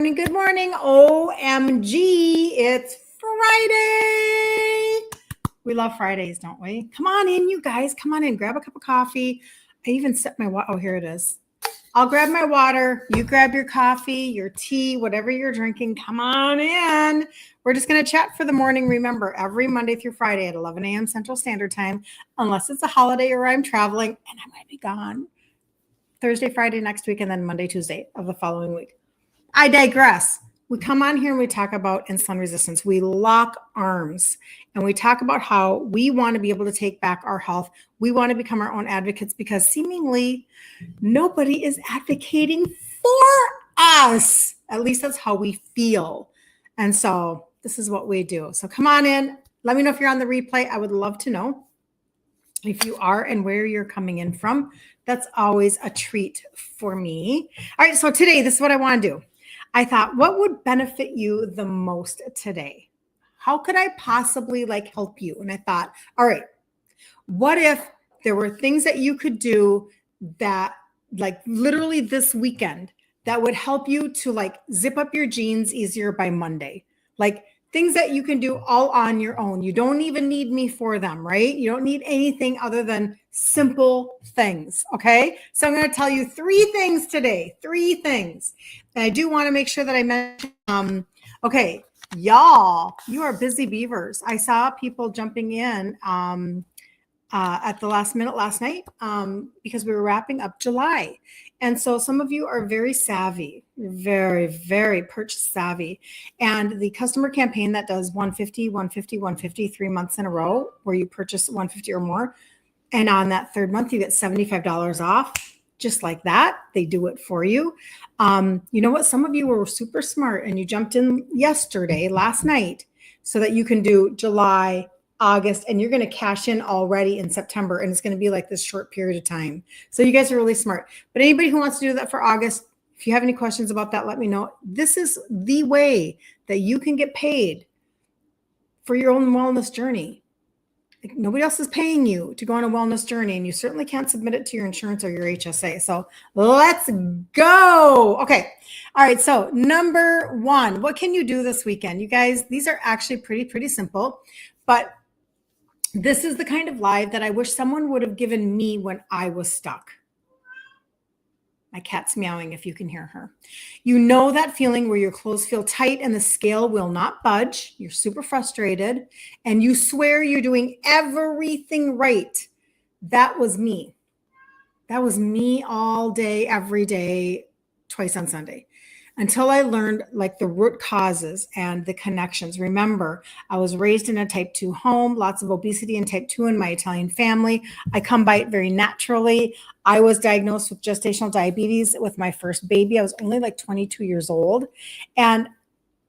Good morning. OMG. It's Friday. We love Fridays, don't we? Come on in, you guys. Come on in. Grab a cup of coffee. I even set my water. Oh, here it is. I'll grab my water. You grab your coffee, your tea, whatever you're drinking. Come on in. We're just going to chat for the morning. Remember, every Monday through Friday at 11 a.m. Central Standard Time, unless it's a holiday or I'm traveling and I might be gone. Thursday, Friday next week, and then Monday, Tuesday of the following week. I digress. We come on here and we talk about insulin resistance. We lock arms and we talk about how we want to be able to take back our health. We want to become our own advocates because seemingly nobody is advocating for us. At least that's how we feel. And so this is what we do. So come on in. Let me know if you're on the replay. I would love to know if you are and where you're coming in from. That's always a treat for me. All right. So today, this is what I want to do. I thought, what would benefit you the most today? How could I possibly help you? And I thought, all right, what if there were things that you could do that literally this weekend that would help you to zip up your jeans easier by Monday? Things that you can do all on your own. You don't even need me for them, right? You don't need anything other than simple things, okay? So I'm going to tell you 3 things today, 3 things. And I do want to make sure that I mention, okay, y'all, you are busy beavers. I saw people jumping in at the last minute last night because we were wrapping up July. And so some of you are very savvy, very, very purchase savvy. And the customer campaign that does 150, 150, 150, 3 months in a row, where you purchase 150 or more. And on that 3rd month, you get $75 off. Just like that, they do it for you. You know what? Some of you were super smart and you jumped in last night, so that you can do July, August, and you're going to cash in already in September. And it's going to be this short period of time. So you guys are really smart. But anybody who wants to do that for August, if you have any questions about that, let me know. This is the way that you can get paid for your own wellness journey. Nobody else is paying you to go on a wellness journey, and you certainly can't submit it to your insurance or your HSA. So let's go. Okay. All right. So number 1, what can you do this weekend? You guys, these are actually pretty simple, but this is the kind of live that I wish someone would have given me when I was stuck. My cat's meowing if you can hear her. You know that feeling where your clothes feel tight and the scale will not budge. You're super frustrated and you swear you're doing everything right. That was me. That was me all day, every day, twice on Sunday. Until I learned the root causes and the connections. Remember, I was raised in a type 2 home, lots of obesity and type 2 in my Italian family. I come by it very naturally. I was diagnosed with gestational diabetes with my first baby. I was only 22 years old. And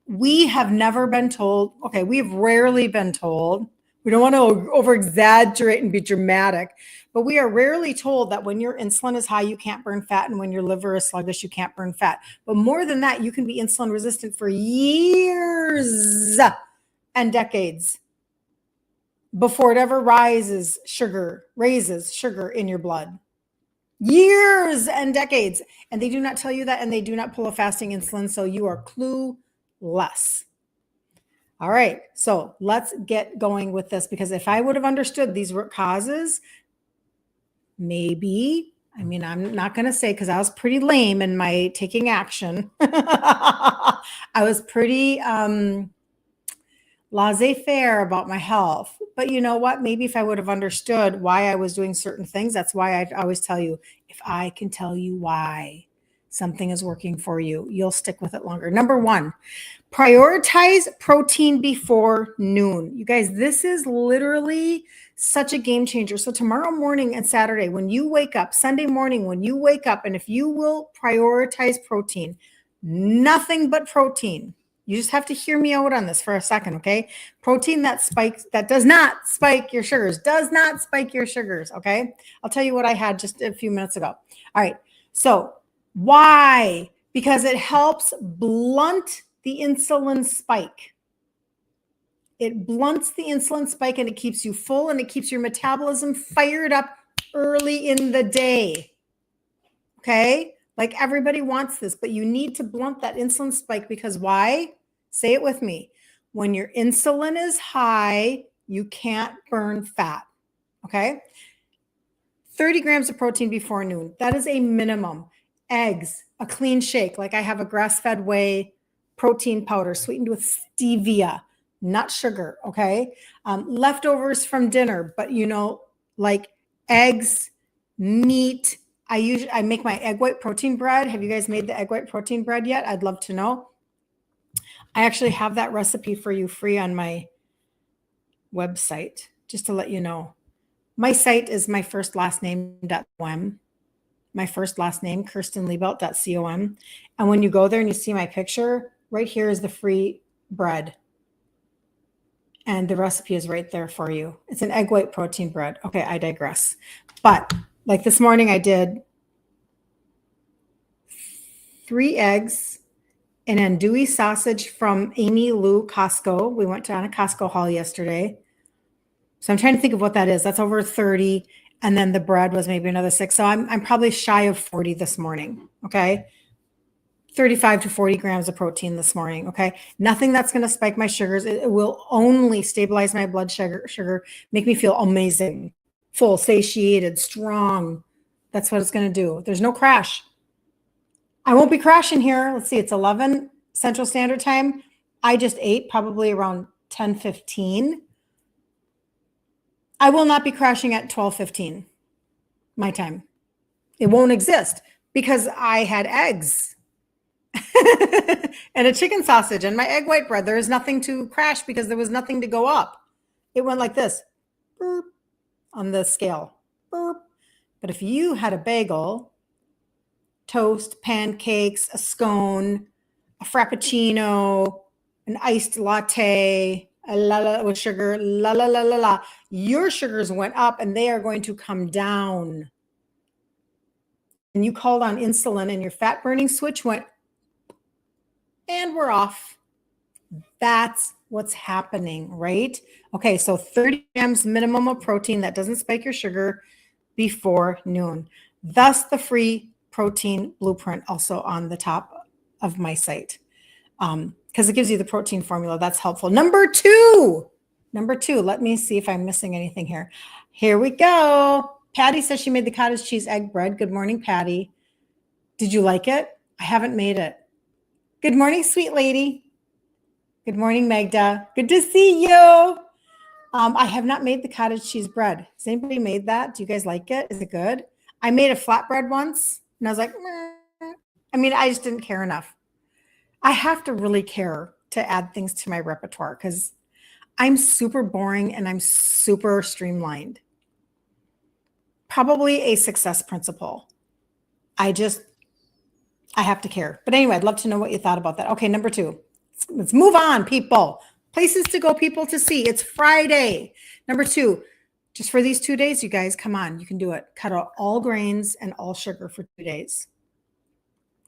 we have never been told, okay, we've rarely been told, we don't want to over exaggerate and be dramatic, but we are rarely told that when your insulin is high, you can't burn fat. And when your liver is sluggish, you can't burn fat. But more than that, you can be insulin resistant for years and decades before it ever raises sugar in your blood. Years and decades. And they do not tell you that, and they do not pull a fasting insulin. So you are clueless. All right. So let's get going with this, because if I would have understood these root causes, maybe, I'm not going to say, because I was pretty lame in my taking action. I was pretty laissez-faire about my health. But you know what? Maybe if I would have understood why I was doing certain things, that's why I always tell you, if I can tell you why something is working for you, you'll stick with it longer. Number 1, prioritize protein before noon. You guys, this is literally such a game changer. So tomorrow morning and Saturday, when you wake up, Sunday morning, when you wake up, and if you will prioritize protein, nothing but protein. You just have to hear me out on this for a second, okay? Protein that does not spike your sugars, okay? I'll tell you what I had just a few minutes ago. All right, so why? Because it helps blunt the insulin spike. It blunts the insulin spike and it keeps you full and it keeps your metabolism fired up early in the day. Okay? Like everybody wants this, but you need to blunt that insulin spike because why? Say it with me. When your insulin is high, you can't burn fat. Okay. 30 grams of protein before noon. That is a minimum. Eggs, a clean shake. Like I have a grass-fed whey protein powder sweetened with stevia, not sugar. Okay. Leftovers from dinner, but like eggs, meat. I make my egg white protein bread. Have you guys made the egg white protein bread yet? I'd love to know. I actually have that recipe for you free on my website, just to let you know. My site is my first last name.com. My first last name, KirstenLiebelt.com. And when you go there and you see my picture, right here is the free bread. And the recipe is right there for you. It's an egg white protein bread. Okay, I digress. But like this morning, I did 3 eggs, an andouille sausage from Amy Lou Costco. We went on a Costco haul yesterday. So I'm trying to think of what that is. That's over 30. And then the bread was maybe another 6. So I'm probably shy of 40 this morning. Okay. 35 to 40 grams of protein this morning. Okay. Nothing that's going to spike my sugars. It will only stabilize my blood sugar, make me feel amazing, full, satiated, strong. That's what it's going to do. There's no crash. I won't be crashing here. Let's see. It's 11 Central Standard Time. I just ate probably around 10:15. I will not be crashing at 12:15 my time. It won't exist because I had eggs and a chicken sausage and my egg white bread. There is nothing to crash because there was nothing to go up. It went like this, boop, on the scale. Boop. But if you had a bagel, toast, pancakes, a scone, a frappuccino, an iced latte, with sugar, your sugars went up and they are going to come down. And you called on insulin and your fat burning switch went, and we're off. That's what's happening, right? Okay, so 30 grams minimum of protein that doesn't spike your sugar before noon. Thus the free protein blueprint also on the top of my site. Because it gives you the protein formula. That's helpful. Number two, let me see if I'm missing anything here. Here we go. Patty says she made the cottage cheese egg bread. Good morning, Patty. Did you like it? I haven't made it. Good morning, sweet lady. Good morning, Magda. Good to see you. I have not made the cottage cheese bread. Has anybody made that? Do you guys like it? Is it good? I made a flatbread once and I was like, I just didn't care enough. I have to really care to add things to my repertoire because I'm super boring and I'm super streamlined. Probably a success principle. I have to care. But anyway, I'd love to know what you thought about that. Okay, number 2. Let's move on, people. Places to go, people to see. It's Friday. Number 2, just for these 2 days, you guys, come on. You can do it. Cut out all grains and all sugar for 2 days.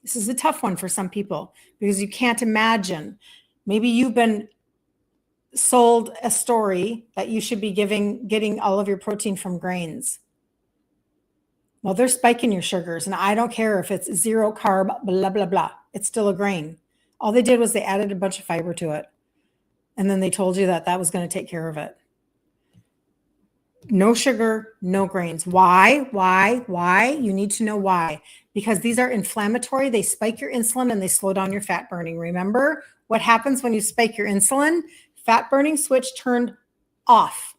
This is a tough one for some people because you can't imagine. Maybe you've been sold a story that you should be getting all of your protein from grains. Well, they're spiking your sugars, and I don't care if it's 0 carb, blah, blah, blah. It's still a grain. All they did was they added a bunch of fiber to it. And then they told you that was going to take care of it. No sugar, no grains. Why? You need to know why. Because these are inflammatory. They spike your insulin and they slow down your fat burning. Remember what happens when you spike your insulin? Fat burning switch turned off.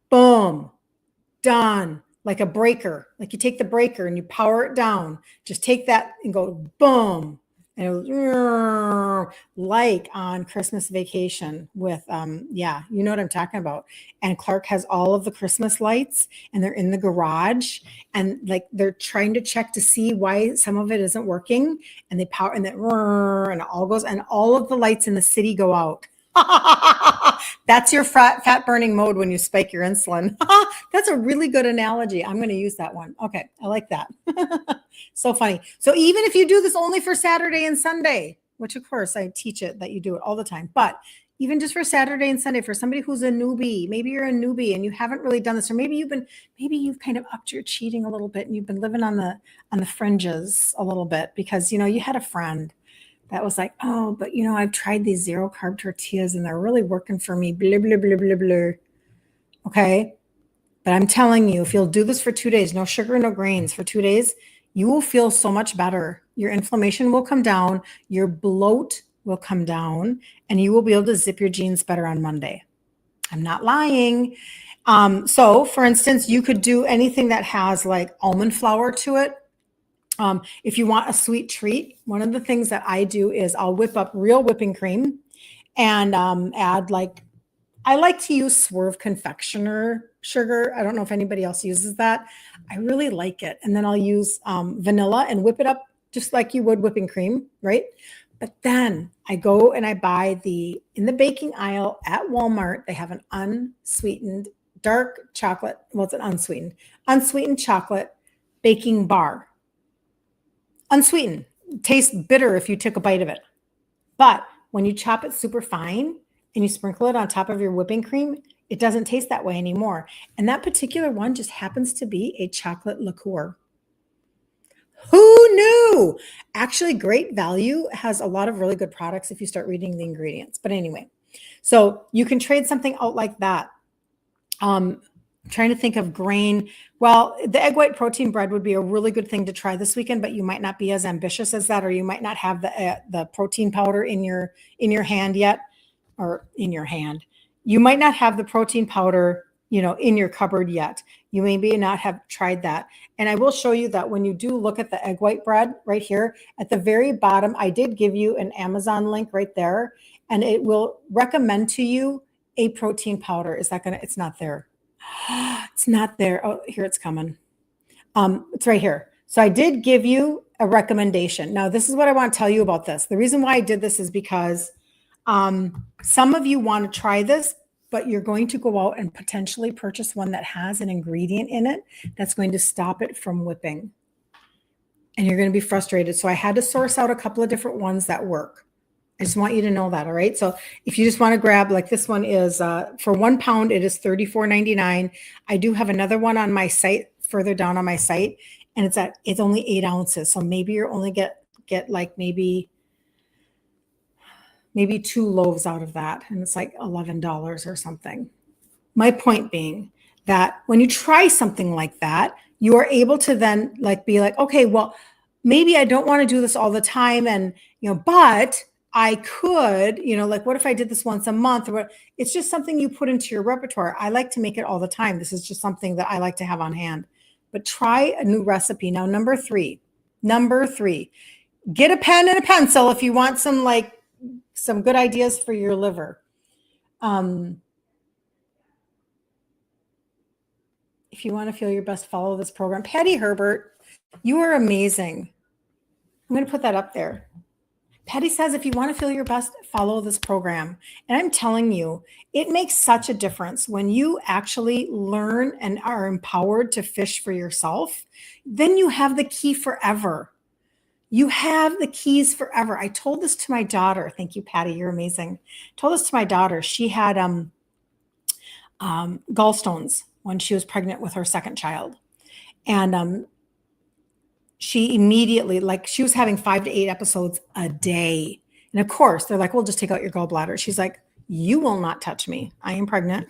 Boom. Done. Like a breaker. Like you take the breaker and you power it down. Just take that and go boom. And it was like on Christmas Vacation with, you know what I'm talking about. And Clark has all of the Christmas lights and they're in the garage and like they're trying to check to see why some of it isn't working. And they power and and it all goes and all of the lights in the city go out. That's your fat burning mode when you spike your insulin. That's a really good analogy. I'm going to use that one. Okay. I like that. So funny. So even if you do this only for Saturday and Sunday, which of course I teach it that you do it all the time, but even just for Saturday and Sunday, for somebody who's a newbie. Maybe you're a newbie and you haven't really done this, or maybe you've kind of upped your cheating a little bit and you've been living on the fringes a little bit because, you had a friend that was like, oh, but I've tried these 0-carb tortillas and they're really working for me, blah, blah, blah, blah, blah. Okay. But I'm telling you, if you'll do this for 2 days, no sugar, no grains for 2 days, you will feel so much better. Your inflammation will come down, your bloat will come down, and you will be able to zip your jeans better on Monday. I'm not lying. So for instance, you could do anything that has like almond flour to it. If you want a sweet treat, one of the things that I do is I'll whip up real whipping cream and add I like to use Swerve confectioner sugar. I don't know if anybody else uses that. I really like it. And then I'll use vanilla and whip it up just like you would whipping cream, right? But then I go and I buy in the baking aisle at Walmart, they have an unsweetened dark chocolate. Well, it's an unsweetened chocolate baking bar. Unsweetened. Tastes bitter if you took a bite of it. But when you chop it super fine and you sprinkle it on top of your whipping cream, it doesn't taste that way anymore. And that particular one just happens to be a chocolate liqueur. Who knew? Actually, Great Value has a lot of really good products if you start reading the ingredients. But anyway, so you can trade something out like that. Trying to think of grain. Well, the egg white protein bread would be a really good thing to try this weekend, but you might not be as ambitious as that, or you might not have the protein powder in your hand yet, or in your hand. You might not have the protein powder, in your cupboard yet. You maybe not have tried that. And I will show you that when you do look at the egg white bread right here at the very bottom, I did give you an Amazon link right there, and it will recommend to you a protein powder. It's not there. It's not there. Oh, here it's coming. It's right here. So I did give you a recommendation. Now, this is what I want to tell you about this. The reason why I did this is because some of you want to try this, but you're going to go out and potentially purchase one that has an ingredient in it that's going to stop it from whipping. And you're going to be frustrated. So I had to source out a couple of different ones that work. I just want you to know that. All right. So if you just want to grab, like this one is for 1 pound, it is $34.99. I do have another one on my site, further down on my site, and it's only 8 ounces. So maybe you're only get like maybe 2 loaves out of that. And it's like $11 or something. My point being that when you try something like that, you are able to then be like, okay, well, maybe I don't want to do this all the time. And, but I could, what if I did this once a month? Or what? It's just something you put into your repertoire. I like to make it all the time. This is just something that I like to have on hand. But try a new recipe. Now, number three, get a pen and a pencil if you want some good ideas for your liver. If you want to feel your best, follow this program. Patty Herbert, you are amazing. I'm going to put that up there. Patty says, if you want to feel your best, follow this program. And I'm telling you, it makes such a difference when you actually learn and are empowered to fish for yourself. Then you have the key forever. You have the keys forever. I told this to my daughter. Thank you, Patty. You're amazing. I told this to my daughter. She had gallstones when she was pregnant with her second child. And she immediately, she was having 5 to 8 episodes a day. And of course, they're like, we'll just take out your gallbladder. She's like, you will not touch me. I am pregnant.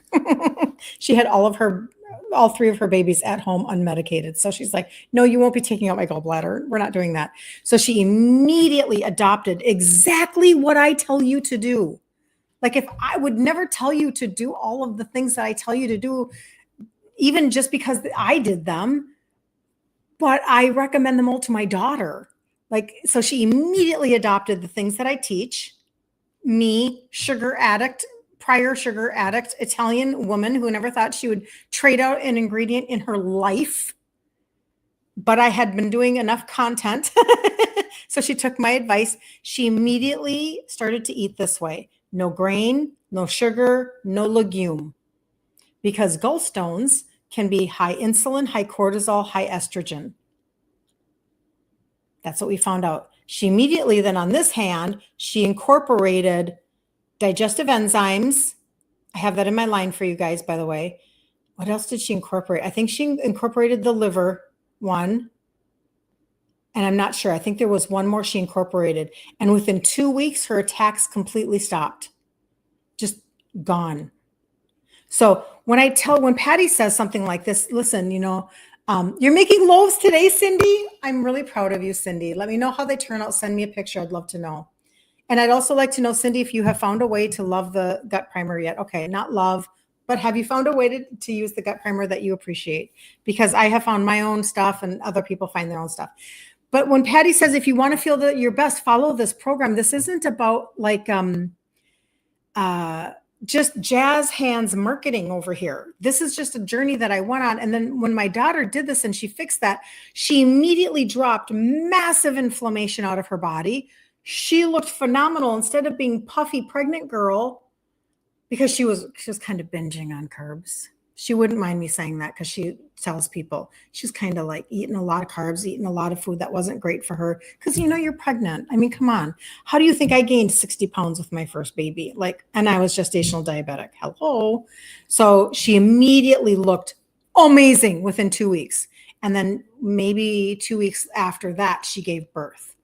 She had all 3 of her babies at home unmedicated. So she's like, no, you won't be taking out my gallbladder. We're not doing that. So she immediately adopted exactly what I tell you to do. If I would never tell you to do all of the things that I tell you to do, even just because I did them, but I recommend them all to my daughter. So she immediately adopted the things that I teach. Me, prior sugar addict, Italian woman who never thought she would trade out an ingredient in her life. But I had been doing enough content. So she took my advice. She immediately started to eat this way. No grain, no sugar, no legume. Because gallstones can be high insulin, high cortisol, high estrogen. That's what we found out. She immediately then on this hand, she incorporated digestive enzymes. I have that in my line for you guys, by the way. What else did she incorporate? I think she incorporated the liver one. And I'm not sure. I think there was one more she incorporated. And within 2 weeks, her attacks completely stopped. Just gone. So when Patty says something like this, listen, you're making loaves today, Cindy. I'm really proud of you, Cindy. Let me know how they turn out. Send me a picture. I'd love to know. And I'd also like to know, Cindy, if you have found a way to love the gut primer yet. Okay, not love, but have you found a way to use the gut primer that you appreciate? Because I have found my own stuff and other people find their own stuff. But when Patty says, if you want to feel your best, follow this program. This isn't about like just jazz hands marketing over here. This is just a journey that I went on. And then when my daughter did this and she fixed that, she immediately dropped massive inflammation out of her body. She looked phenomenal instead of being puffy pregnant girl, because she was kind of binging on carbs. She wouldn't mind me saying that because she tells people she's kind of like eating a lot of carbs, eating a lot of food that wasn't great for her. Because, you're pregnant. I mean, come on. How do you think I gained 60 pounds with my first baby? And I was gestational diabetic. Hello. So she immediately looked amazing within 2 weeks. And then maybe 2 weeks after that, she gave birth.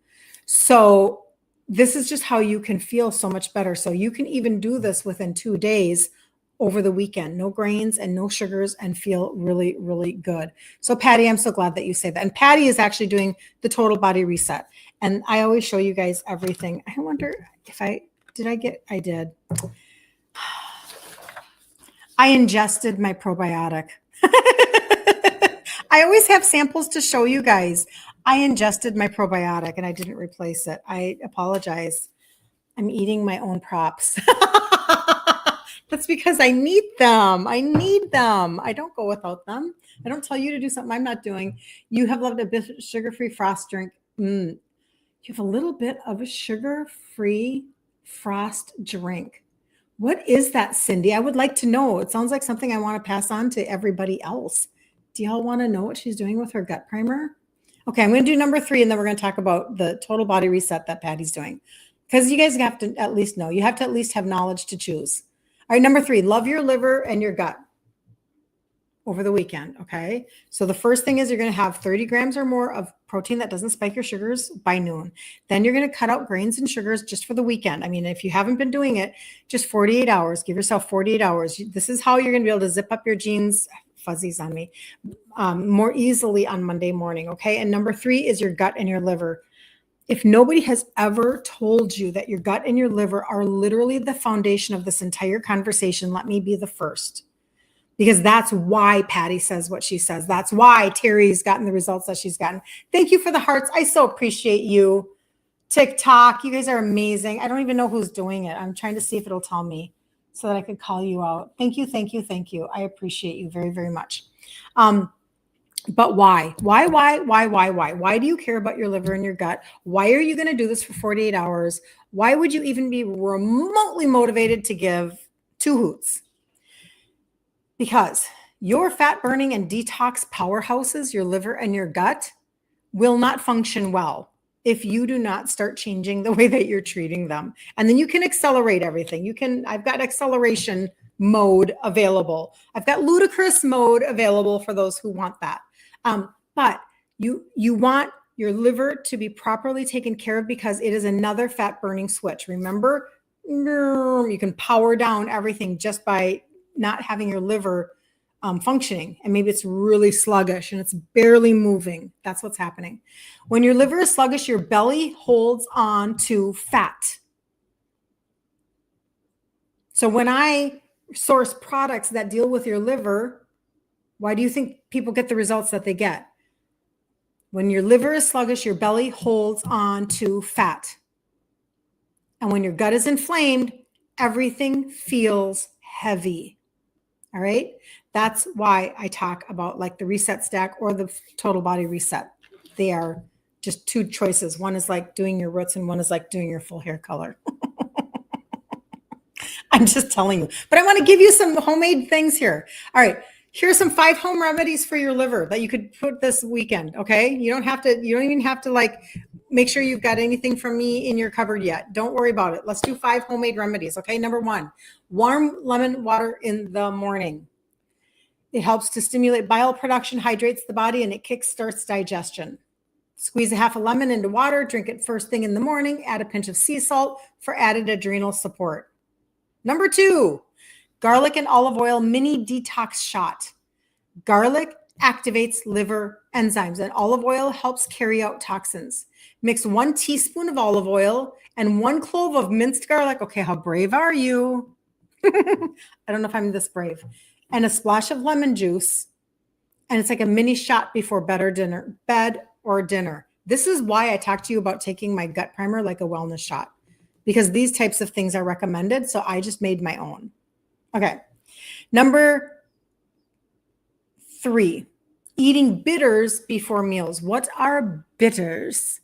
So this is just how you can feel so much better. So you can even do this within 2 days over the weekend, no grains and no sugars, and feel really, really good. So Patty, I'm so glad that you say that. And Patty is actually doing the total body reset. And I always show you guys everything. I wonder if I did. I ingested my probiotic. I always have samples to show you guys. I ingested my probiotic and I didn't replace it. I apologize. I'm eating my own props. That's because I need them. I don't go without them. I don't tell you to do something I'm not doing. You have loved a bit sugar-free frost drink. You have a little bit of a sugar-free frost drink. What is that, Cindy? I would like to know. It sounds like something I want to pass on to everybody else. Do y'all want to know what she's doing with her gut primer? Okay, I'm going to do number 3, and then we're going to talk about the total body reset that Patty's doing. Because you guys have to at least know. You have to at least have knowledge to choose. All right, number 3, love your liver and your gut over the weekend, okay? So the first thing is you're going to have 30 grams or more of protein that doesn't spike your sugars by noon. Then you're going to cut out grains and sugars just for the weekend. I mean, if you haven't been doing it, just 48 hours. Give yourself 48 hours. This is how you're going to be able to zip up your jeans, fuzzies on me, more easily on Monday morning, okay? And number 3 is your gut and your liver. If nobody has ever told you that your gut and your liver are literally the foundation of this entire conversation, let me be the first. Because that's why Patty says what she says. That's why Terry's gotten the results that she's gotten. Thank you for the hearts. I so appreciate you. TikTok, you guys are amazing. I don't even know who's doing it. I'm trying to see if it'll tell me so that I could call you out. Thank you. I appreciate you very, very much. But why? Why do you care about your liver and your gut? Why are you going to do this for 48 hours? Why would you even be remotely motivated to give 2 hoots? Because your fat burning and detox powerhouses, your liver and your gut, will not function well if you do not start changing the way that you're treating them. And then you can accelerate everything. I've got acceleration mode available. I've got ludicrous mode available for those who want that. But you want your liver to be properly taken care of because it is another fat burning switch. Remember, you can power down everything just by not having your liver functioning. And maybe it's really sluggish and it's barely moving. That's what's happening. When your liver is sluggish, your belly holds on to fat. So when I source products that deal with your liver, why do you think people get the results that they get? When your liver is sluggish, your belly holds on to fat. And when your gut is inflamed, everything feels heavy. All right? That's why I talk about like the reset stack or the total body reset. They are just 2 choices. One is like doing your roots and one is like doing your full hair color. I'm just telling you. But I want to give you some homemade things here. All right. Here's some 5 home remedies for your liver that you could put this weekend. Okay. You don't even have to like make sure you've got anything from me in your cupboard yet. Don't worry about it. Let's do 5 homemade remedies. Okay. Number 1, warm lemon water in the morning. It helps to stimulate bile production, hydrates the body, and it kickstarts digestion. Squeeze a half a lemon into water, drink it first thing in the morning, add a pinch of sea salt for added adrenal support. Number 2, garlic and olive oil mini detox shot. Garlic activates liver enzymes, and olive oil helps carry out toxins. Mix 1 teaspoon of olive oil and 1 clove of minced garlic. Okay, how brave are you? I don't know if I'm this brave. And a splash of lemon juice. And it's like a mini shot before bed or dinner. This is why I talked to you about taking my gut primer like a wellness shot, because these types of things are recommended. So I just made my own. Okay. Number 3, eating bitters before meals. What are bitters?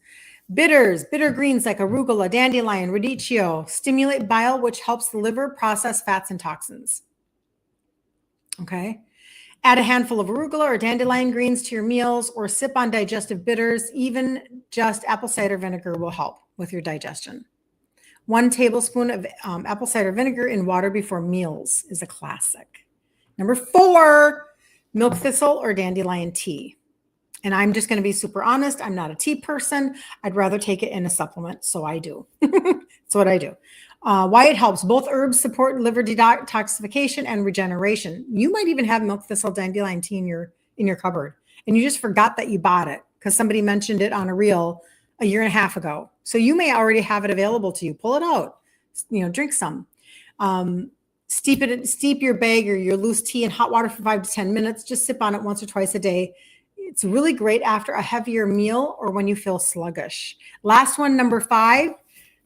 Bitter greens like arugula, dandelion, radicchio stimulate bile, which helps the liver process fats and toxins. Okay. Add a handful of arugula or dandelion greens to your meals, or sip on digestive bitters. Even just apple cider vinegar will help with your digestion. 1 tablespoon of apple cider vinegar in water before meals is a classic. Number 4, milk thistle or dandelion tea. And I'm just going to be super honest. I'm not a tea person. I'd rather take it in a supplement. So I do. That's what I do. Why it helps. Both herbs support liver detoxification and regeneration. You might even have milk thistle dandelion tea in your cupboard, and you just forgot that you bought it because somebody mentioned it on a reel a year and a half ago. So you may already have it available to you. Pull it out. Drink some. Steep your bag or your loose tea in hot water for 5 to 10 minutes. Just sip on it once or twice a day. It's really great after a heavier meal or when you feel sluggish. Last one, number 5.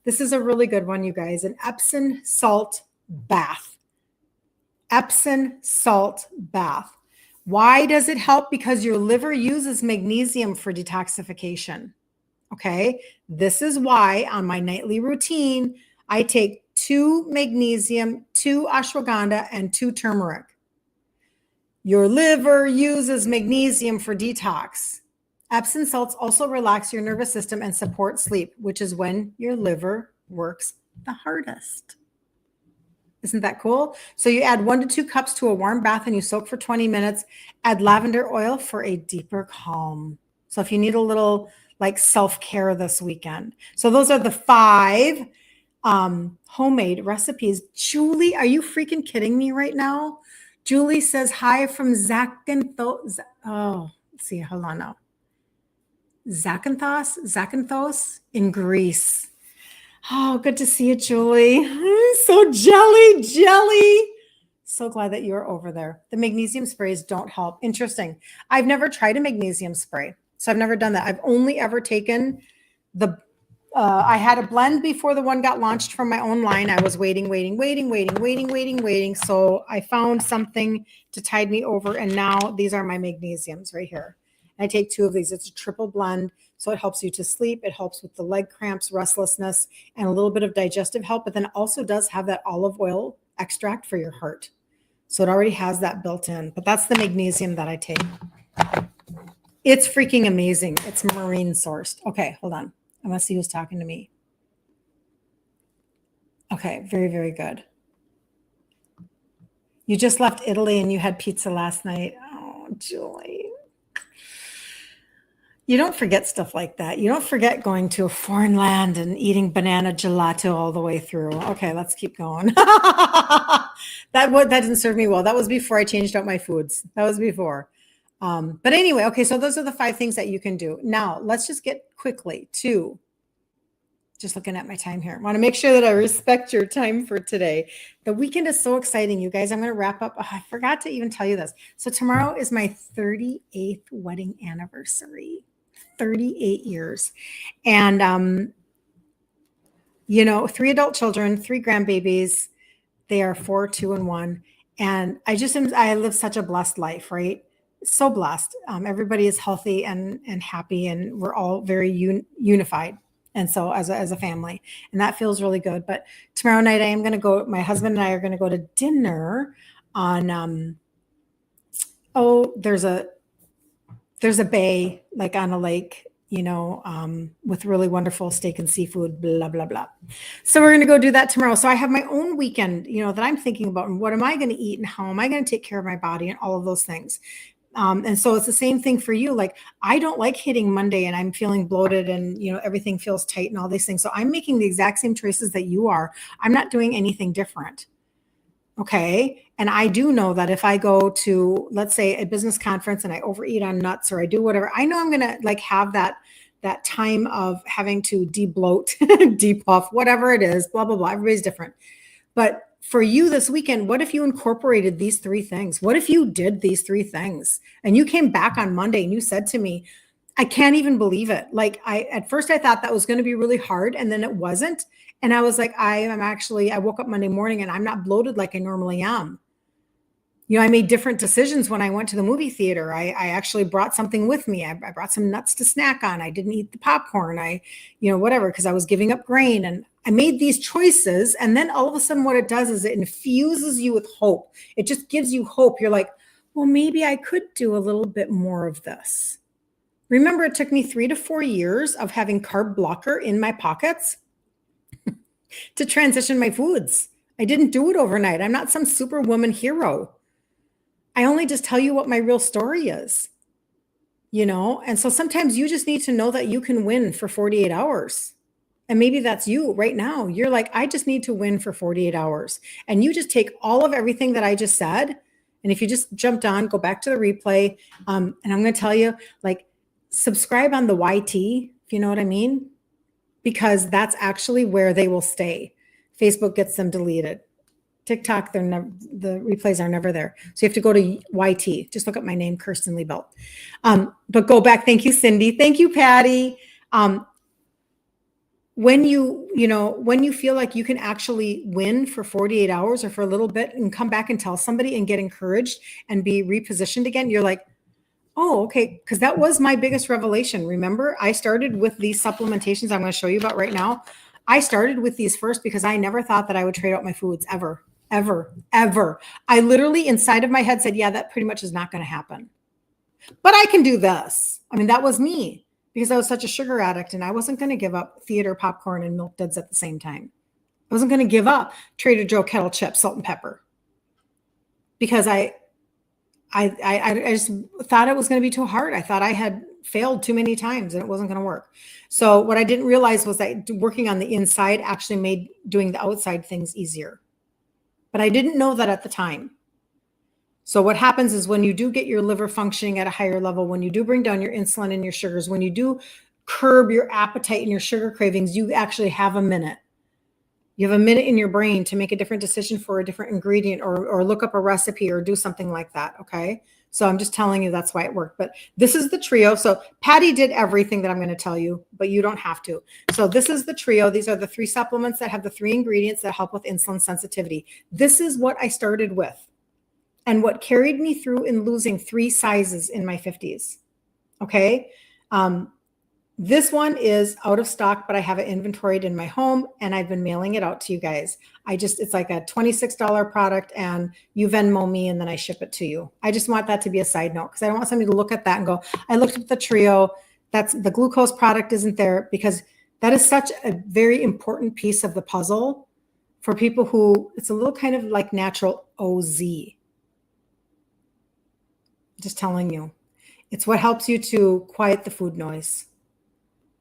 This is a really good one, you guys. An Epsom salt bath. Epsom salt bath. Why does it help? Because your liver uses magnesium for detoxification. Okay. This is why on my nightly routine, I take 2 magnesium, 2 ashwagandha, and 2 turmeric. Your liver uses magnesium for detox. Epsom salts also relax your nervous system and support sleep, which is when your liver works the hardest. Isn't that cool? So you add 1 to 2 cups to a warm bath and you soak for 20 minutes. Add lavender oil for a deeper calm. So if you need a little like self-care this weekend. So those are the 5 homemade recipes. Julie, are you freaking kidding me right now? Julie says hi from Zakynthos. Oh, let's see. Hold on now. Zakynthos in Greece. Oh, good to see you, Julie. So jelly. So glad that you're over there. The magnesium sprays don't help. Interesting. I've never tried a magnesium spray. So I've never done that. I've only ever taken I had a blend before the one got launched from my own line. I was waiting. So I found something to tide me over. And now these are my magnesiums right here. I take 2 of these. It's a triple blend. So it helps you to sleep. It helps with the leg cramps, restlessness, and a little bit of digestive help. But then it also does have that olive oil extract for your heart. So it already has that built in. But that's the magnesium that I take. It's freaking amazing. It's marine sourced. Okay, hold on. I want to see who's talking to me. Okay, very, very good. You just left Italy and you had pizza last night. Oh, Julie. You don't forget stuff like that. You don't forget going to a foreign land and eating banana gelato all the way through. Okay, let's keep going. That didn't serve me well. That was before I changed out my foods. That was before. But anyway, okay, so those are the 5 things that you can do. Now, let's just get quickly to, just looking at my time here. I want to make sure that I respect your time for today. The weekend is so exciting, you guys. I'm going to wrap up. Oh, I forgot to even tell you this. So tomorrow is my 38th wedding anniversary. 38 years. And, 3 adult children, 3 grandbabies. They are 4, 2, and 1. And I live such a blessed life, right? So blessed. Everybody is healthy and happy, and we're all very unified. And so as a family, and that feels really good. But tomorrow night I am going to go, my husband and I are going to go to dinner on, there's a bay, like on a lake with really wonderful steak and seafood, blah, blah, blah. So we're going to go do that tomorrow. So I have my own weekend, that I'm thinking about, and what am I going to eat and how am I going to take care of my body and all of those things. And so it's the same thing for you. Like, I don't like hitting Monday and I'm feeling bloated and, everything feels tight and all these things. So I'm making the exact same choices that you are. I'm not doing anything different. Okay. And I do know that if I go to, let's say, a business conference and I overeat on nuts or I do whatever, I know I'm going to like have that time of having to de-bloat, depuff, whatever it is, blah, blah, blah. Everybody's different. But for you this weekend, what if you incorporated these 3 things? What if you did these 3 things and you came back on Monday and you said to me, I can't even believe it. Like, at first I thought that was going to be really hard and then it wasn't. And I was like, I woke up Monday morning and I'm not bloated like I normally am. I made different decisions when I went to the movie theater. I actually brought something with me. I brought some nuts to snack on. I didn't eat the popcorn. Whatever, because I was giving up grain, and I made these choices. And then all of a sudden what it does is it infuses you with hope. It just gives you hope. You're like, well, maybe I could do a little bit more of this. Remember, it took me 3 to 4 years of having carb blocker in my pockets to transition my foods. I didn't do it overnight. I'm not some superwoman hero. I only just tell you what my real story is, And so sometimes you just need to know that you can win for 48 hours. And maybe that's you right now. You're like, I just need to win for 48 hours. And you just take all of everything that I just said. And if you just jumped on, go back to the replay. And I'm going to tell you, like, subscribe on the YT, if you know what I mean, because that's actually where they will stay. Facebook gets them deleted. TikTok, the replays are never there. So you have to go to YT. Just look up my name, Kirsten Liebelt. But go back. Thank you, Cindy. Thank you, Patty. When you feel like you can actually win for 48 hours or for a little bit and come back and tell somebody and get encouraged and be repositioned again, you're like, oh, okay. Because that was my biggest revelation. Remember, I started with these supplementations I'm going to show you about right now. I started with these first because I never thought that I would trade out my foods ever. I literally inside of my head said, yeah, that pretty much is not going to happen. But I can do this. I mean, that was me because I was such a sugar addict and I wasn't going to give up theater popcorn and milk duds at the same time. I wasn't going to give up Trader Joe kettle chips, salt and pepper, because I just thought it was going to be too hard. I thought I had failed too many times and it wasn't going to work. So what I didn't realize was that working on the inside actually made doing the outside things easier. But I didn't know that at the time. So what happens is when you do get your liver functioning at a higher level, when you do bring down your insulin and your sugars, when you do curb your appetite and your sugar cravings, you actually have a minute. You have a minute in your brain to make a different decision for a different ingredient or look up a recipe or do something like that. Okay. So I'm just telling you that's why it worked. But this is the trio. So Patty did everything that I'm going to tell you, but you don't have to. So this is the trio. These are the 3 supplements that have the 3 ingredients that help with insulin sensitivity. This is what I started with and what carried me through in losing 3 sizes in my 50s. Okay. This one is out of stock, but I have it inventoried in my home and I've been mailing it out to you guys. It's like a $26 product and you Venmo me and then I ship it to you. I just want that to be a side note because I don't want somebody to look at that and go, I looked at the trio. That's the glucose product isn't there, because that is such a very important piece of the puzzle for people who it's a little kind of like natural OZ. Just telling you, it's what helps you to quiet the food noise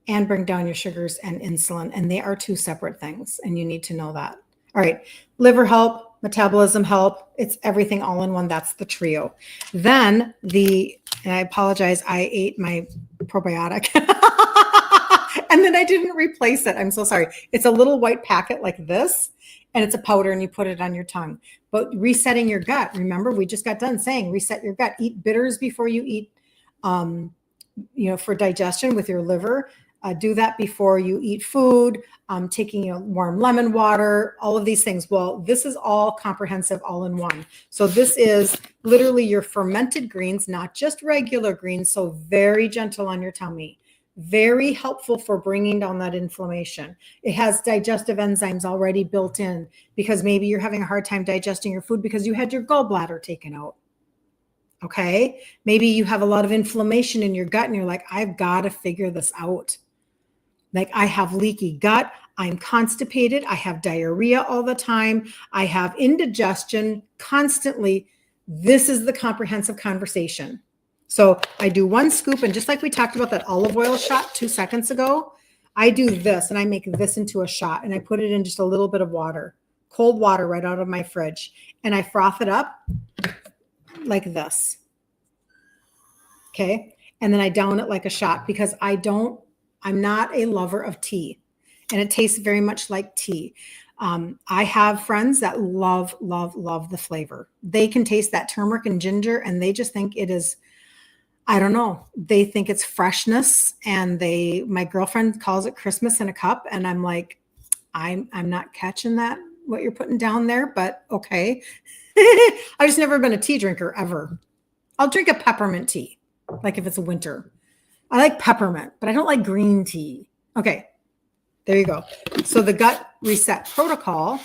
and bring down your sugars and insulin. And they are 2 separate things. And you need to know that. All right. Liver help, metabolism help. It's everything all in one. That's the trio. Then and I apologize, I ate my probiotic and then I didn't replace it. I'm so sorry. It's a little white packet like this, and it's a powder and you put it on your tongue. But resetting your gut. Remember, we just got done saying reset your gut. Eat bitters before you eat, for digestion with your liver. Do that before you eat food, taking warm lemon water, all of these things. Well, this is all comprehensive, all in one. So this is literally your fermented greens, not just regular greens. So very gentle on your tummy, very helpful for bringing down that inflammation. It has digestive enzymes already built in because maybe you're having a hard time digesting your food because you had your gallbladder taken out. Okay. Maybe you have a lot of inflammation in your gut and you're like, I've got to figure this out. Like I have leaky gut. I'm constipated. I have diarrhea all the time. I have indigestion constantly. This is the comprehensive conversation. So I do one scoop, and just like we talked about that olive oil shot 2 seconds ago, I do this and I make this into a shot and I put it in just a little bit of water, cold water right out of my fridge. And I froth it up like this. Okay. And then I down it like a shot because I'm not a lover of tea and it tastes very much like tea. I have friends that love the flavor. They can taste that turmeric and ginger and they just think it is, I don't know. They think it's freshness and my girlfriend calls it Christmas in a cup. And I'm like, I'm not catching that, what you're putting down there, but okay. I've just never been a tea drinker ever. I'll drink a peppermint tea, like if it's winter. I like peppermint, but I don't like green tea. Okay, there you go. So the gut reset protocol,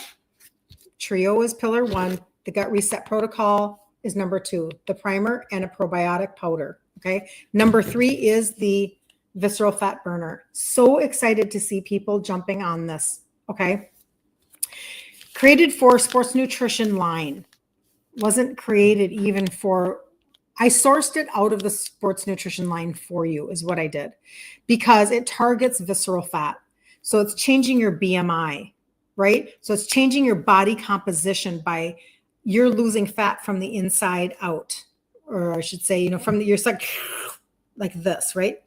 trio is pillar 1. The gut reset protocol is number 2, the primer and a probiotic powder. Okay. Number 3 is the visceral fat burner. So excited to see people jumping on this. Okay. Created for sports nutrition line. Wasn't created even for, I sourced it out of the sports nutrition line for you is what I did because it targets visceral fat. So it's changing your BMI, right? So it's changing your body composition by you're losing fat from the inside out, or I should say, from you're like this, right?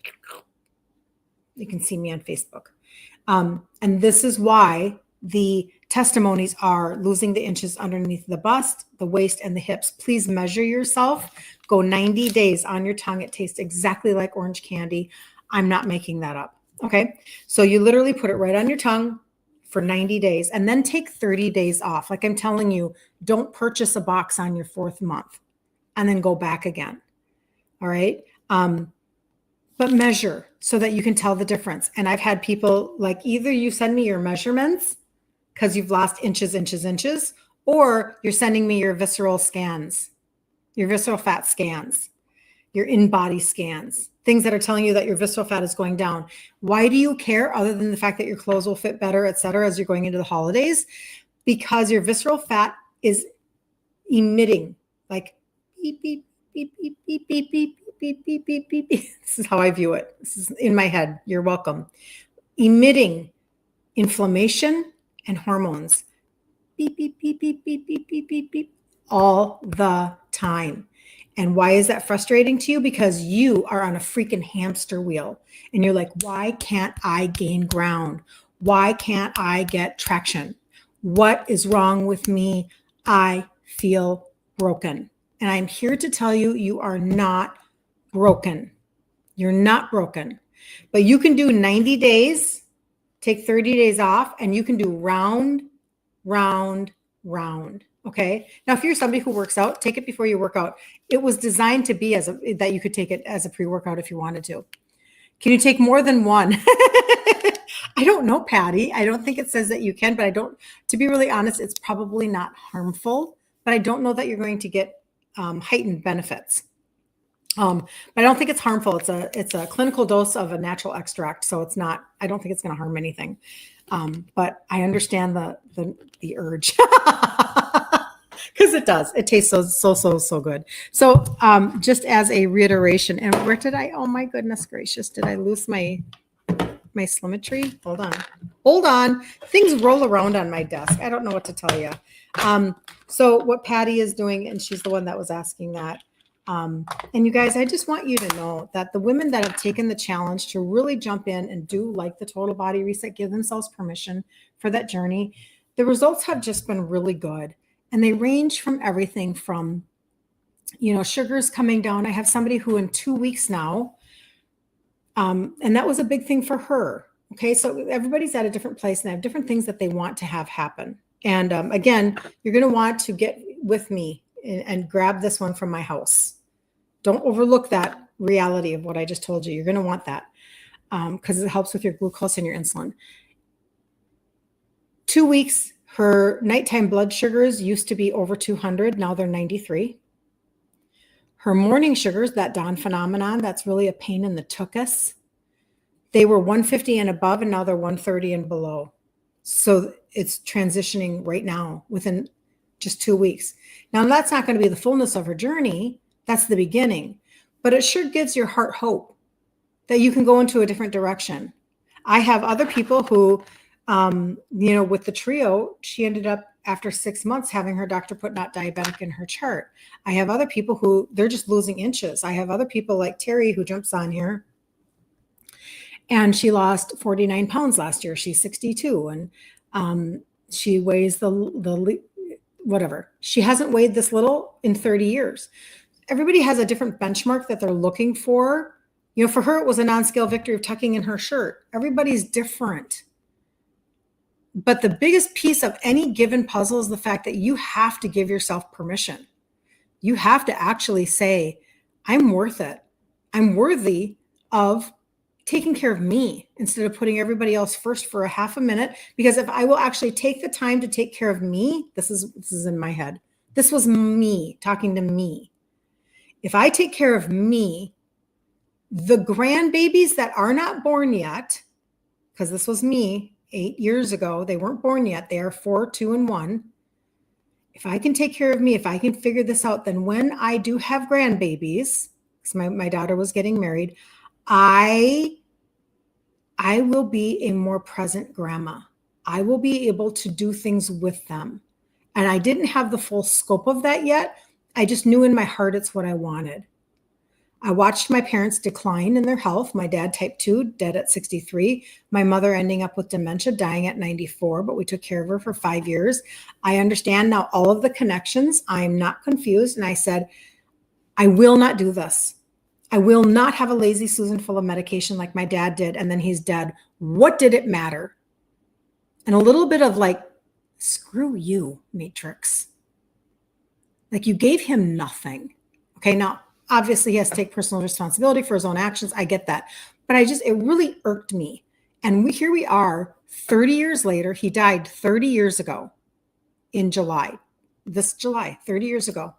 You can see me on Facebook. And this is why the testimonies are losing the inches underneath the bust, the waist, and the hips. Please measure yourself. Go 90 days on your tongue. It tastes exactly like orange candy. I'm not making that up. Okay. So you literally put it right on your tongue for 90 days and then take 30 days off. Like I'm telling you, don't purchase a box on your 4th month and then go back again. All right. But measure so that you can tell the difference. And I've had people like either you send me your measurements because you've lost inches, or you're sending me your visceral scans, your visceral fat scans, your in-body scans, things that are telling you that your visceral fat is going down. Why do you care other than the fact that your clothes will fit better, et cetera, as you're going into the holidays? Because your visceral fat is emitting like beep, beep, beep, beep, beep, beep, beep, beep, beep, beep, beep, beep. This is how I view it. This is in my head. You're welcome. Emitting inflammation and hormones. Beep, beep, beep, beep, beep, beep, beep, beep, beep, all the time. And why is that frustrating to you? Because you are on a freaking hamster wheel and you're like, why can't I gain ground? Why can't I get traction? What is wrong with me? I feel broken. And I'm here to tell you, you are not broken. You're not broken, but you can do 90 days, take 30 days off, and you can do round. Okay. Now, if you're somebody who works out, take it before you work out. It was designed to be that you could take it as a pre-workout if you wanted to. Can you take more than one? I don't know, Patty. I don't think it says that you can, but to be really honest, it's probably not harmful, but I don't know that you're going to get heightened benefits. But I don't think it's harmful. It's a clinical dose of a natural extract. So I don't think it's going to harm anything. But I understand the urge because it does. It tastes so good. So just as a reiteration, and where did oh my goodness gracious, did I lose my Slimetry? Hold on. Things roll around on my desk. I don't know what to tell you. So what Patty is doing, and she's the one that was asking that. And you guys, I just want you to know that the women that have taken the challenge to really jump in and do like the total body reset, give themselves permission for that journey, the results have just been really good. And they range from everything from, sugars coming down. I have somebody who in 2 weeks now, and that was a big thing for her. Okay. So everybody's at a different place and they have different things that they want to have happen. And again, you're going to want to get with me and grab this one from my house. Don't overlook that reality of what I just told you. You're going to want that because it helps with your glucose and your insulin. 2 weeks, her nighttime blood sugars used to be over 200. Now they're 93. Her morning sugars, that dawn phenomenon, that's really a pain in the tuchus. They were 150 and above, and now they're 130 and below. So it's transitioning right now within just 2 weeks. Now, that's not going to be the fullness of her journey. That's the beginning. But it sure gives your heart hope that you can go into a different direction. I have other people who, with the trio, she ended up after 6 months having her doctor put not diabetic in her chart. I have other people who they're just losing inches. I have other people like Terry who jumps on here, and she lost 49 pounds last year. She's 62, and she weighs the whatever. She hasn't weighed this little in 30 years. Everybody has a different benchmark that they're looking for. For her, it was a non-scale victory of tucking in her shirt. Everybody's different. But the biggest piece of any given puzzle is the fact that you have to give yourself permission. You have to actually say, I'm worth it. I'm worthy of taking care of me instead of putting everybody else first for a half a minute. Because if I will actually take the time to take care of me, this is in my head. This was me talking to me. If I take care of me, the grandbabies that are not born yet, because this was me 8 years ago, they weren't born yet. They are 4, 2, and 1. If I can take care of me, if I can figure this out, then when I do have grandbabies, because my daughter was getting married, I will be a more present grandma. I will be able to do things with them. And I didn't have the full scope of that yet. I just knew in my heart it's what I wanted. I watched my parents decline in their health. My dad, type 2, dead at 63. My mother ending up with dementia, dying at 94, but we took care of her for 5 years. I understand now all of the connections. I'm not confused. And I said, I will not do this. I will not have a lazy Susan full of medication like my dad did, and then he's dead. What did it matter? And a little bit of like, screw you, Matrix. Like, you gave him nothing. Okay, now, obviously he has to take personal responsibility for his own actions. I get that. But it really irked me. And here we are 30 years later. He died 30 years ago in July. This July, 30 years ago.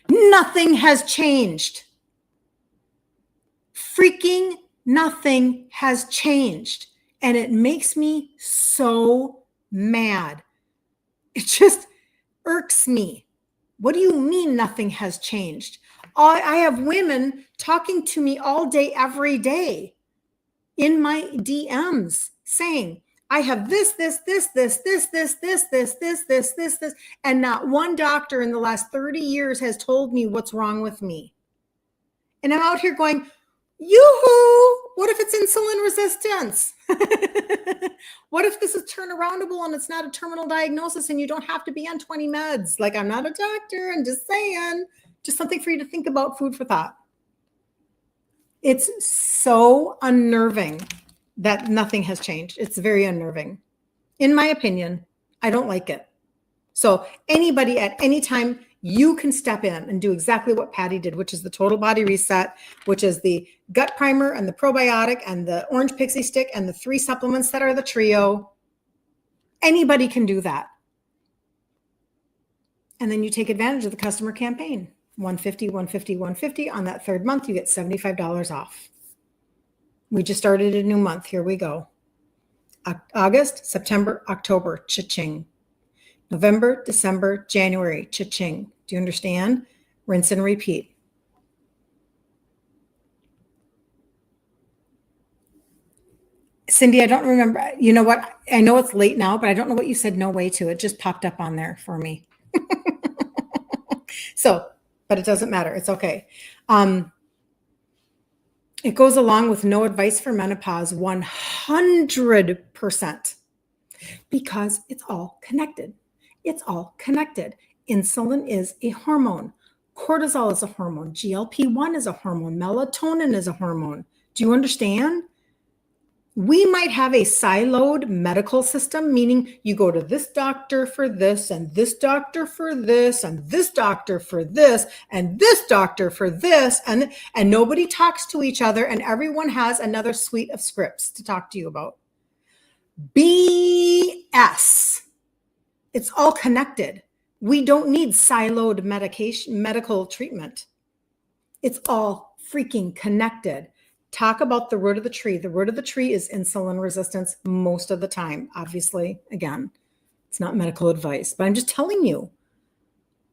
Nothing has changed. Freaking nothing has changed. And it makes me so mad. It just irks me. What do you mean nothing has changed? I have women talking to me all day, every day in my DMs saying, I have this, and not one doctor in the last 30 years has told me what's wrong with me. And I'm out here going, yoo-hoo, what if it's insulin resistance? What if this is turnaroundable and it's not a terminal diagnosis and you don't have to be on 20 meds? Like, I'm not a doctor, I'm just saying, just something for you to think about, food for thought. It's so unnerving that nothing has changed. It's very unnerving. In my opinion, I don't like it. So anybody at any time, you can step in and do exactly what Patty did, which is the total body reset, which is the gut primer and the probiotic and the orange pixie stick and the 3 supplements that are the trio. Anybody can do that. And then you take advantage of the customer campaign. $150, $150, $150. On that 3rd month, you get $75 off. We just started a new month. Here we go. August, September, October, cha-ching. November, December, January, cha-ching. Do you understand? Rinse and repeat. Cindy, I don't remember. You know what? I know it's late now, but I don't know what you said no way to. It just popped up on there for me. So, but it doesn't matter. It's okay. It goes along with no advice for menopause 100% because it's all connected. It's all connected. Insulin is a hormone. Cortisol is a hormone. GLP-1 is a hormone. Melatonin is a hormone. Do you understand? We might have a siloed medical system, meaning you go to this doctor for this and this doctor for this and this doctor for this and this doctor for this, and nobody talks to each other, and everyone has another suite of scripts to talk to you about. BS. It's all connected. We don't need siloed medical treatment. It's all freaking connected. Talk about the root of the tree. The root of the tree is insulin resistance most of the time. Obviously, again, it's not medical advice, but I'm just telling you.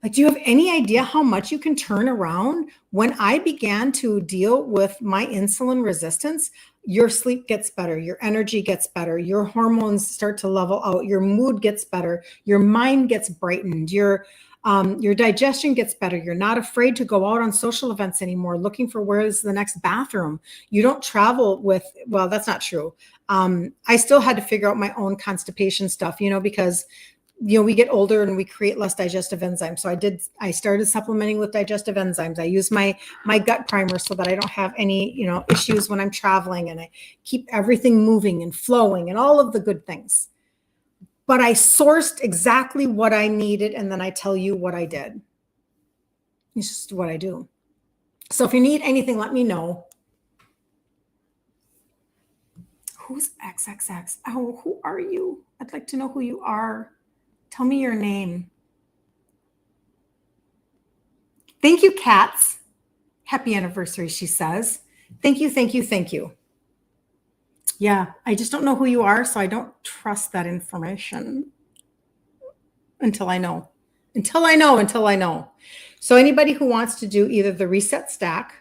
Like, do you have any idea how much you can turn around? When I began to deal with my insulin resistance, your sleep gets better, your energy gets better, your hormones start to level out, your mood gets better, your mind gets brightened, your digestion gets better. You're not afraid to go out on social events anymore, looking for where's the next bathroom. You don't travel with, well, that's not true. I still had to figure out my own constipation stuff, because we get older and we create less digestive enzymes. So I started supplementing with digestive enzymes. I use my gut primer so that I don't have any, issues when I'm traveling, and I keep everything moving and flowing and all of the good things. But I sourced exactly what I needed, and then I tell you what I did. It's just what I do. So if you need anything, let me know. Who's XXX? Oh, who are you? I'd like to know who you are. Tell me your name. Thank you, Cats. Happy anniversary, she says. Thank you, thank you, thank you. Yeah, I just don't know who you are, so I don't trust that information until I know. Until I know. So anybody who wants to do either the reset stack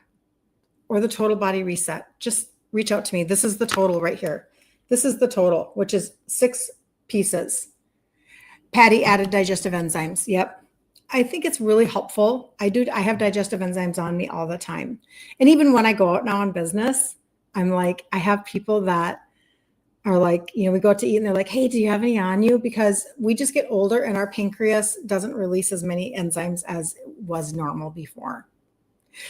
or the total body reset, just reach out to me. This is the total right here. This is the total, which is 6 pieces. Patty added digestive enzymes. Yep. I think it's really helpful. I have digestive enzymes on me all the time. And even when I go out now on business, I'm like, I have people that are like, we go out to eat and they're like, hey, do you have any on you? Because we just get older and our pancreas doesn't release as many enzymes as was normal before.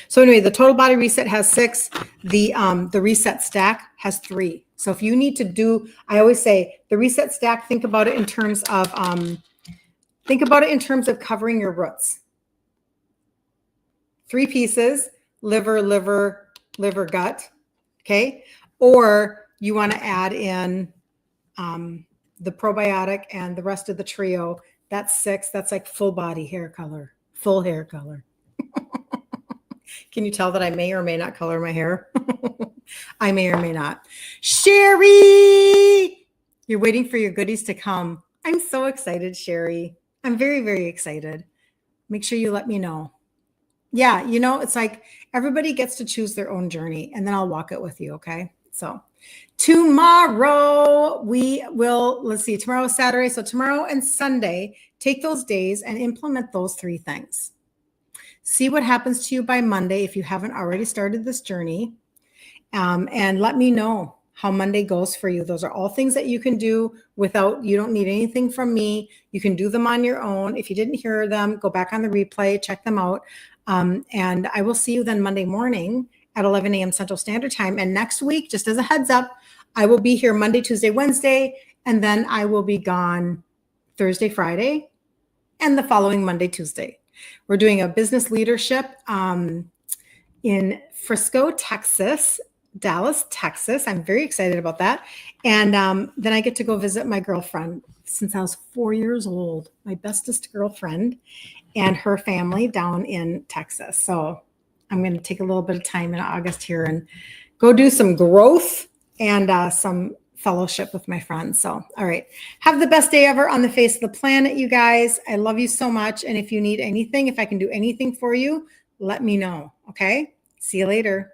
So anyway, the total body reset has 6. The reset stack has 3. So if you need to do, I always say the reset stack, think about it in terms of covering your roots. 3 pieces, liver, gut. Okay. Or you want to add in the probiotic and the rest of the trio. That's 6. That's like full body hair color, full hair color. Can you tell that I may or may not color my hair? I may or may not. Sherry, you're waiting for your goodies to come. I'm so excited, Sherry. I'm very, very excited. Make sure you let me know. Yeah, it's like everybody gets to choose their own journey, and then I'll walk it with you, okay? So tomorrow tomorrow is Saturday. So tomorrow and Sunday, take those days and implement those 3 things. See what happens to you by Monday if you haven't already started this journey. And let me know how Monday goes for you. Those are all things that you can do you don't need anything from me. You can do them on your own. If you didn't hear them, go back on the replay, check them out. And I will see you then Monday morning at 11 a.m. Central Standard Time. And next week, just as a heads up, I will be here Monday, Tuesday, Wednesday, and then I will be gone Thursday, Friday, and the following Monday, Tuesday. We're doing a business leadership in Frisco, Texas, Dallas, Texas. I'm very excited about that. And then I get to go visit my girlfriend since I was 4 years old, my bestest girlfriend and her family down in Texas. So I'm going to take a little bit of time in August here and go do some growth and some fellowship with my friends. So, all right. Have the best day ever on the face of the planet, you guys. I love you so much. And if you need anything, if I can do anything for you, let me know. Okay. See you later.